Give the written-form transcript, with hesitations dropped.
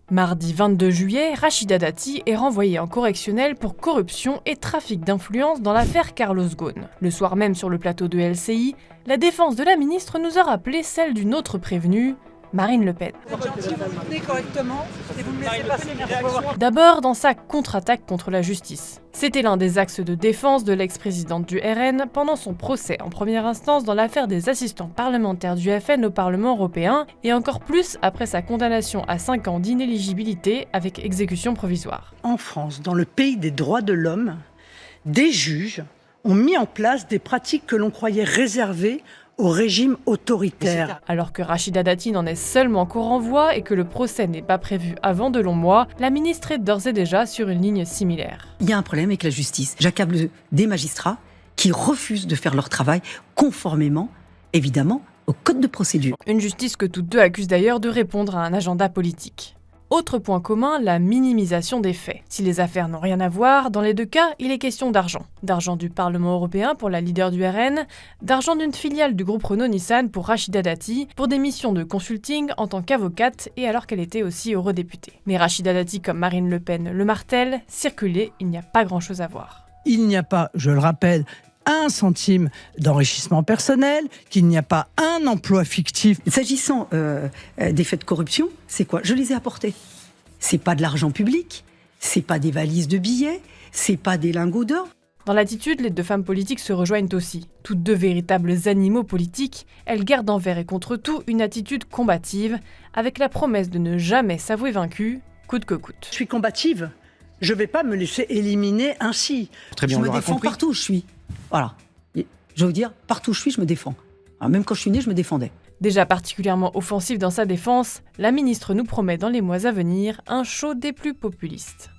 Mardi 22 juillet, Rachida Dati est renvoyée en correctionnel pour corruption et trafic d'influence dans l'affaire Carlos Ghosn. Le soir même sur le plateau de LCI, la défense de la ministre nous a rappelé celle d'une autre prévenue, Marine Le Pen. D'abord dans sa contre-attaque contre la justice. C'était l'un des axes de défense de l'ex-présidente du RN pendant son procès en première instance dans l'affaire des assistants parlementaires du FN au Parlement européen et encore plus après sa condamnation à 5 ans d'inéligibilité avec exécution provisoire. En France, dans le pays des droits de l'homme, des juges ont mis en place des pratiques que l'on croyait réservées au régime autoritaire. Alors que Rachida Dati n'en est seulement qu'au renvoi et que le procès n'est pas prévu avant de longs mois, la ministre est d'ores et déjà sur une ligne similaire. Il y a un problème avec la justice. J'accable des magistrats qui refusent de faire leur travail conformément, évidemment, au code de procédure. Une justice que toutes deux accusent d'ailleurs de répondre à un agenda politique. Autre point commun, la minimisation des faits. Si les affaires n'ont rien à voir, dans les deux cas, il est question d'argent. D'argent du Parlement européen pour la leader du RN, d'argent d'une filiale du groupe Renault-Nissan pour Rachida Dati, pour des missions de consulting en tant qu'avocate et alors qu'elle était aussi eurodéputée. Mais Rachida Dati comme Marine Le Pen le martèle, circuler, il n'y a pas grand-chose à voir. Il n'y a pas, je le rappelle, 1 centime d'enrichissement personnel, qu'il n'y a pas un emploi fictif. S'agissant des faits de corruption, c'est quoi? Je les ai apportés. C'est pas de l'argent public, c'est pas des valises de billets, c'est pas des lingots d'or. Dans l'attitude, les deux femmes politiques se rejoignent aussi. Toutes deux véritables animaux politiques, elles gardent envers et contre tout une attitude combative, avec la promesse de ne jamais s'avouer vaincues, coûte que coûte. Je suis combative, je ne vais pas me laisser éliminer ainsi. Très bien, je me défends partout où je suis. Voilà. Je vais vous dire, partout où je suis, je me défends. Alors, même quand je suis née, je me défendais. Déjà particulièrement offensive dans sa défense, la ministre nous promet dans les mois à venir un show des plus populistes.